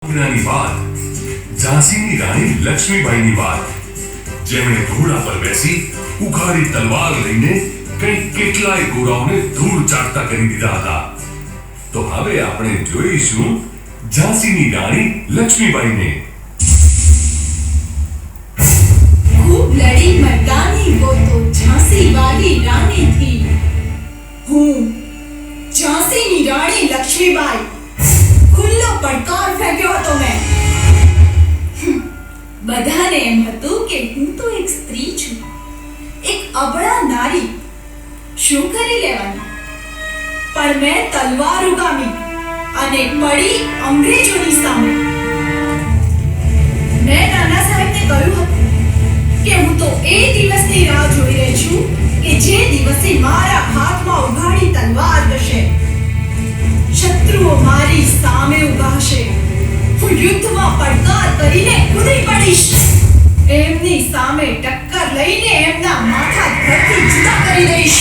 ની વાત ઝાંસીની રાણી લક્ષ્મીબાઈની વાત, જેમણે ઘોડા પર બેસી ઉઘાડી તલવાર લઈને કંઈક કેટલાય ગોરાઓને ધૂળ ચાટતા કરી દીધા હતા. તો હવે આપણે જોઈશું ઝાંસીની રાણી લક્ષ્મીબાઈને. खूब लड़ी मर्दानी वो तो झांसी वाली रानी थी. हूँ झांसी ની રાણી લક્ષ્મીબાઈ. ખુલ્લો પડકાર ફેંક્યો હતો મેં. બધાને એમ હતું કે હું તો એક સ્ત્રી છું, એક અબળા નારી, શું કરી લેવાની. પણ મેં તલવાર ઉગામી અને પડી અંગ્રેજોની સામે. મેં નાના સાહેબને કહ્યું હતું કે હું તો એ દિવસની રાહ જોઈ રહી છું કે જે દિવસે મારા હાથમાં ઉઘાડી તલવાર હશે, શત્રુઓ મારી સામે ઊભા હશે, હું યુદ્ધમાં પડકાર કરીને કૂદી પડીશ, એમની સામે ટક્કર લઈને એમના માથા ધરતી જુદા કરી દઈશ.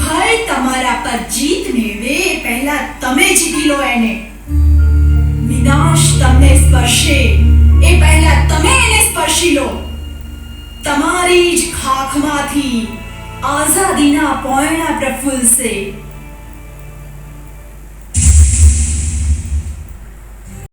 ભાઈ તમારા પર જીત મેળવે પહેલા તમે જીતી લો એને. વિનાશ તમને સ્પર્શે એ પહેલા તમે એને સ્પર્શી લો. તમારી જ ખાખમાંથી આઝાદીના પોયણા પ્રફુલ્લશે.